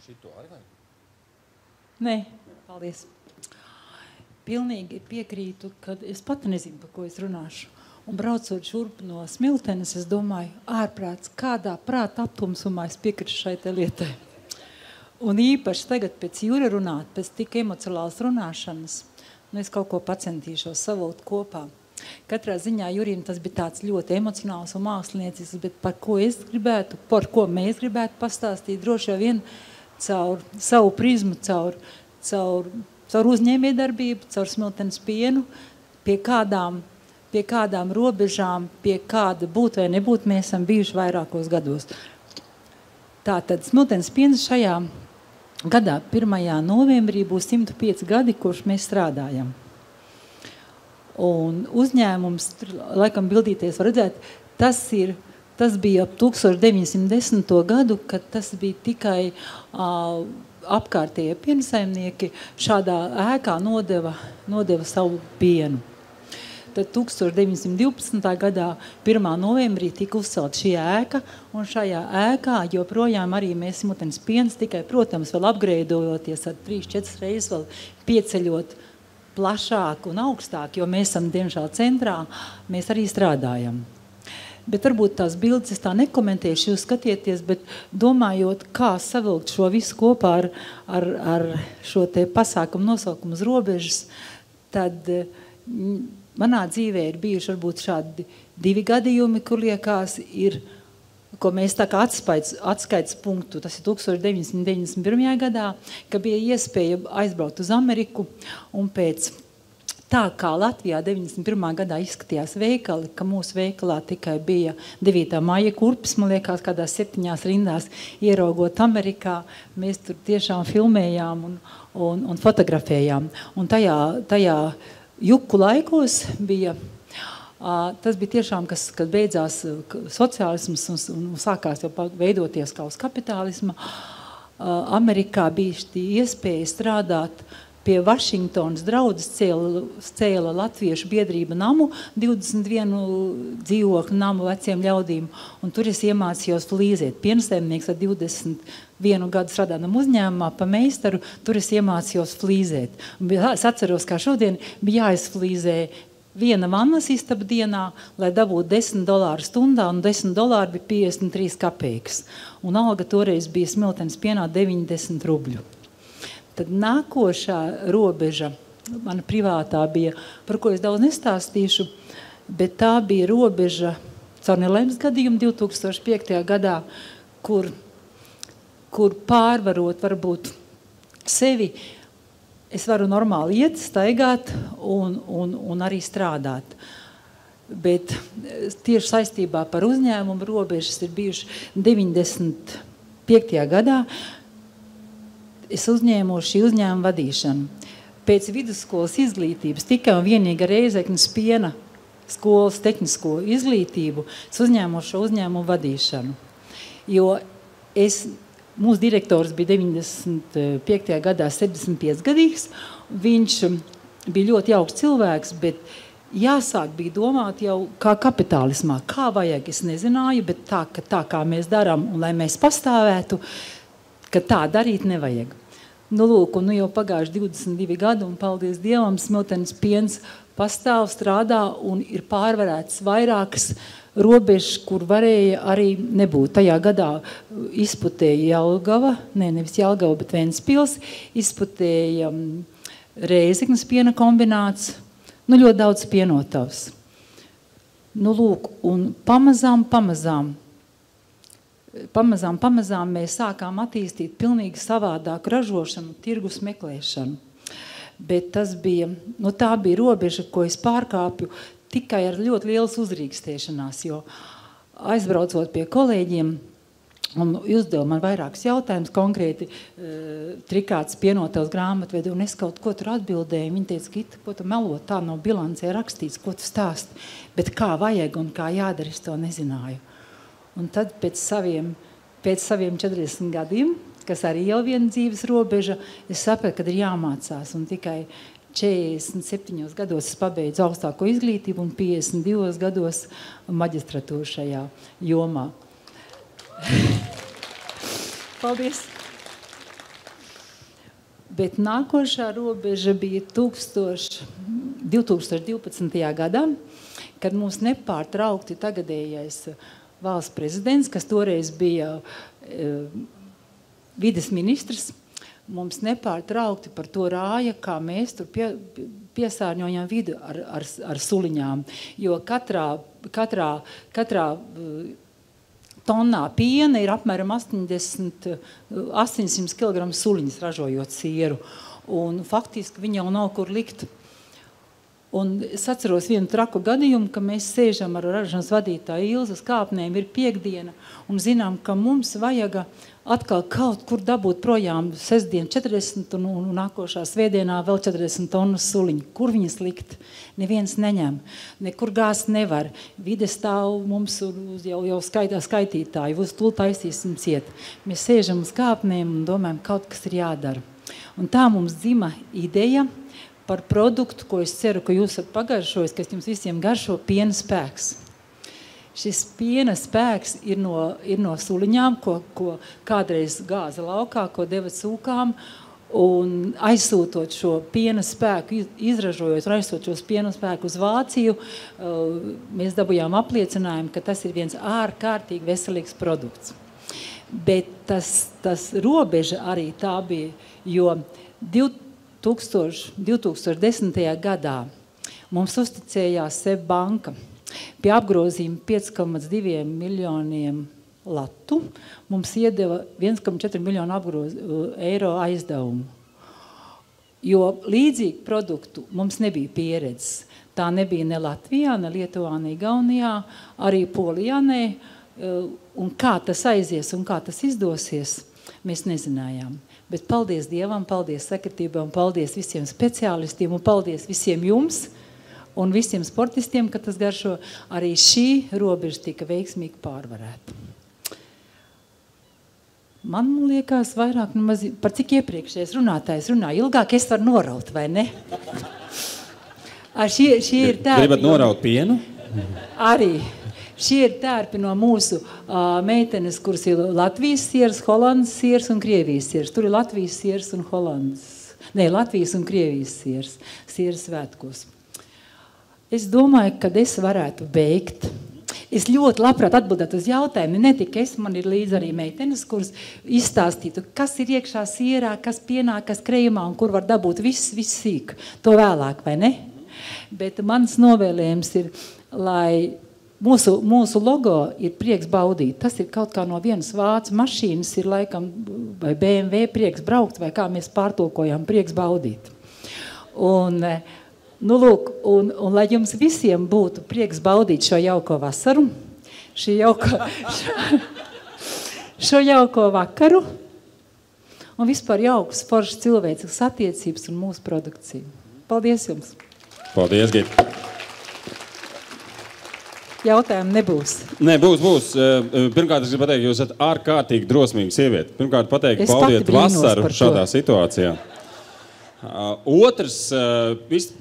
Šito arī vai? Nē, paldies. Pilnīgi piekrītu, ka es pat nezinu, par ko es runāšu. Un braucot šurp no Smiltenes, es domāju, ārprāts, kādā prāta aptumsumā es piekrītu šai te lietai. Un īpaši tagad pēc Jūra runāt, pēc tik emocionālas runāšanas, es kaut ko pacentīšos savilkt kopā. Katrā ziņā Jurim tas bija tāds ļoti emocionāls un māksliniecisks, bet par ko mēs gribētu pastāstīt, droši vien caur savu prizmu, caur uzņēmējdarbību, caur Smiltenes pienu, pie kādām robežām, pie kāda būt vai nebūt, mēs esam bijuši vairākos gados. Tātad Smiltenes piens šajā gadā, 1. novembrī, būs 105 gadi, kurš mēs strādājam. Un uzņēmums, laikam bildīties var redzēt, tas bija ap 1910. gadu, kad tas bija tikai apkārtējie piensaimnieki šādā ēkā nodeva savu pienu. Tad 1912. gadā 1. novembrī tika uzcelt šī ēka, un šajā ēkā joprojām arī mēs Smiltenes piens, tikai, protams, vēl apgreidojoties ar 3-4 reizes vēl pieceļot plašāk un augstāk, jo mēs esam diemžēl centrā, mēs arī strādājam. Bet varbūt tās bildes es tā nekomentēšu, jūs skatieties, bet domājot, kā savilkt šo visu kopā ar šo te pasākumu nosaukumu uz robežas, tad manā dzīvē ir bijuši varbūt šādi 2 gadījumi, kur liekas ko mēs tā kā atskaites punktu, tas ir 1991. gadā, ka bija iespēja aizbraukt uz Ameriku, un pēc tā kā Latvijā 91. gadā izskatījās veikali, ka mūsu veikalā tikai bija 9. maija kurpes, man liekas, kādās 7 rindās ieraugot Amerikā, mēs tur tiešām filmējām un fotografējām. Un tajā juku laikos bija tas bija tiešām, kad beidzās sociālisms un sākās jau veidoties kā uz kapitālisma. Amerikā bija šī iespēja strādāt pie Vašingtonas draudzes cēla Latviešu biedrība namu, 21 dzīvokļu namu veciem ļaudīm, un tur es iemācījos flīzēt. Piensaimnieks ar 21 gadu strādājam uzņēmumā pa meistaru, tur es iemācījos flīzēt. Es atceros, kā šodien bija jāizflīzē 1 vannas istaba dienā, lai dabūtu $10 stundā, un $10 bija 53 kapeikas. Un alga toreiz bija Smiltenes pienā 90 rubļu. Tad nākošā robeža, mana privātā bija, par ko es daudz nestāstīšu, bet tā bija robeža caur nelaimes gadījumu 2005. gadā, kur pārvarot varbūt sevi, es varu normāli iet, staigāt un arī strādāt. Bet tieši saistībā par uzņēmumu robežas ir bijuši 95. gadā. Es uzņēmu šī uzņēmuma vadīšanu. Pēc vidusskolas izglītības tikai un vienīgi Reizeknes piena skolas tehnisko izglītību es uzņēmu šo uzņēmumu vadīšanu. Jo mūsu direktors bija 95. gadā 75 gadīgs, viņš bija ļoti jauks cilvēks, bet jāsāk bija domāt jau kā kapitālismā. Kā vajag, es nezināju, bet tā kā mēs darām, un lai mēs pastāvētu, ka tā darīt nevajag. Lūk, un jau pagājuši 22 gadi, un paldies Dievam, Smiltenes piens pastāv, strādā un ir pārvarēts vairākas robežas, kur varēja arī nebūt. Tajā gadā izputēja Jelgava, nevis Jelgava, bet Ventspils, izputēja Reizeknes piena kombināts, ļoti daudz pienotavs. Lūk, un pamazām mēs sākām attīstīt pilnīgi savādāku ražošanu, tirgus meklēšanu. Bet tā bija robeža, ko es pārkāpju tikai ar ļoti lielas uzrīkstēšanās, jo aizbraucot pie kolēģiem un uzdeva man vairākus jautājumus, konkrēti Trikāts pienotavs grāmatvedi, un es kaut ko tur atbildēju. Viņa teica, Gita, ko tu melot, tā nav bilancē rakstīts, ko tu stāsti, bet kā vajag un kā jādara, es to nezināju. Un tad pēc saviem 40 gadiem, kas arī jau viena dzīves robeža, es sapratu, ka ir jāmācās, un tikai 47 gados es pabeidzu augstāko izglītību un 52 gados maģistratūru šajā jomā. Paldies! Bet nākošā robeža bija 2012. gadā, kad mums nepārtraukti tagadējais valsts prezidents, kas toreiz bija vides ministrs, mums nepārtraukti par to rāja, kā mēs tur piesārņojam vidu ar suliņām. Jo katrā tonnā piena ir apmēram 800 kg suliņas ražojot sieru. Un faktiski viņi jau nav kur likt. Un es atceros vienu traku gadījumu, ka mēs sēžam ar ražas vadītāju Ilzu uz kāpnēm, ir piekdiena, un zinām, ka mums vajag atkal kaut kur dabūt projām sestdien 40 un nākošā svētdienā vēl 40 tonnas suliņu. Kur viņas likt? Neviens neņem. Nekur gāzt nevar. Vide stāv mums jau skaitītāji. Uz to taisīsim ciet. Mēs sēžam uz kāpnēm un domājam, kaut kas ir jādara. Un tā mums dzima ideja par produktu, ko es ceru, ka jūs esat pagaršojis, kas jums visiem garšo, piena spēks. Šis piena spēks ir no suliņām, ko kādreiz gāza laukā, ko deva cūkām, un aizsūtot šo piena spēku, izražojot un aizsūtot šos piena spēku uz Vāciju, mēs dabujām apliecinājumu, ka tas ir viens ārkārtīgi veselīgs produkts. Bet tas robeža arī tā bija, jo 2010. gadā mums uzticējās SEB banka pie apgrozījuma 5,2 miljoniem latu. Mums iedeva 1,4 miljonu eiro aizdevumu. Jo līdzīgi produktu mums nebija pieredzes. Tā nebija ne Latvijā, ne Lietuvā, ne Igaunijā, arī Polijā ne. Un kā tas aizies un kā tas izdosies, mēs nezinājām. Bet paldies Dievam, paldies sekretībai un paldies visiem speciālistiem un paldies visiem jums un visiem sportistiem, ka tas garšo, arī šī robeža tika veiksmīgi pārvarēta. Man liekas vairāk, par cik iepriekšējais runātājs runā, ilgāk es varu noraut, vai ne? Šie ir tērpi. Gribat noraut pienu? Arī. Šie ir tērpi no mūsu meitenes, kuras ir Latvijas sieras, Holandas sieras un Krievijas sieras. Tur ir Latvijas sieras un Latvijas un Krievijas sieras svētkos. Es domāju, kad es varētu beigt. Es ļoti labprāt atbildētu uz jautājumu. Ne tikai es, man ir līdz arī meitenes, kuras izstāstītu, kas ir iekšā sierā, kas pienā, kas krējumā un kur var dabūt viss sīk. To vēlāk, vai ne? Bet mans novēlējums ir, lai mūsu logo ir prieks baudīt. Tas ir kaut kā no vienas vācu mašīnas, ir laikam vai BMW prieks braukt, vai kā mēs pārtulkojam prieks baudīt. Un lai jums visiem būtu prieks baudīt šo jauko vasaru, šo jauko vakaru un vispār jaukas foršas cilvēciskas attiecības un mūsu produkciju. Paldies jums! Paldies, Gita! Jautājumu nebūs. Nē, būs. Pirmkārt, es gribu pateikt, jūs esat ārkārtīgi drosmīgi sievieti. Pirmkārt, pateikt, baudiet vasaru šādā situācijā. Otrs,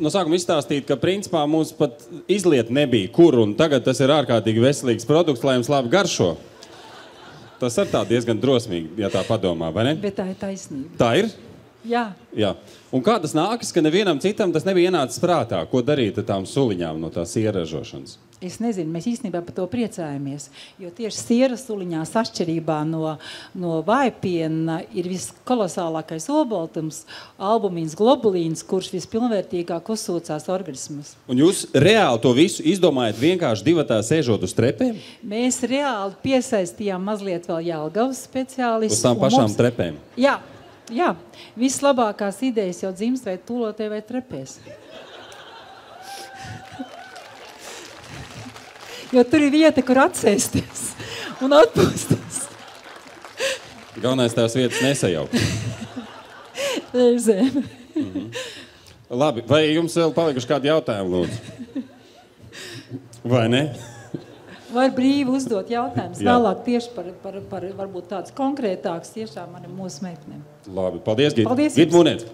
no sākuma izstāstīt, ka principā mums pat izliet nebija kur, un tagad tas ir ārkārtīgi veselīgs produkts, lai jums labi garšo. Tas ir tā diezgan drosmīgi, ja tā padomā, vai ne? Bet tā ir taisnība. Tā ir? Jā. Un kā tas nākas, ka nevienam citam tas nebija ienācis prātā? Ko darīt ar tām suliņām no tās ieražošanas? Es nezinu, mēs īstenībā par to priecājamies, jo tieši sieras suliņās atšķirībā no vājpiena ir viskolosālākais obaltums, albumīns, globulīns, kurš vispilnvērtīgāk uzsūcās organismus. Un jūs reāli to visu izdomājat vienkārši divatā sēžot uz trepēm? Mēs reāli piesaistījām mazliet vēl Jelgavas speciālistus. Uz tām pašām trepēm? Jā. Vislabākās idejas jau dzimst vai tūlotē vai trepēs. Jo tur ir vieta, kur atsēsties un atpūsties. Galvenais tās vietas nesajaukt. Reizēm. Labi, vai jums vēl palikuši kādi jautājumi, lūdzu? Vai ne? Var brīvi uzdot jautājumus. Vēlāk tieši par varbūt tāds konkrētāks tiešām arī mūsu meitenēm. Labi, paldies, Gita. Paldies. Gita Munēts.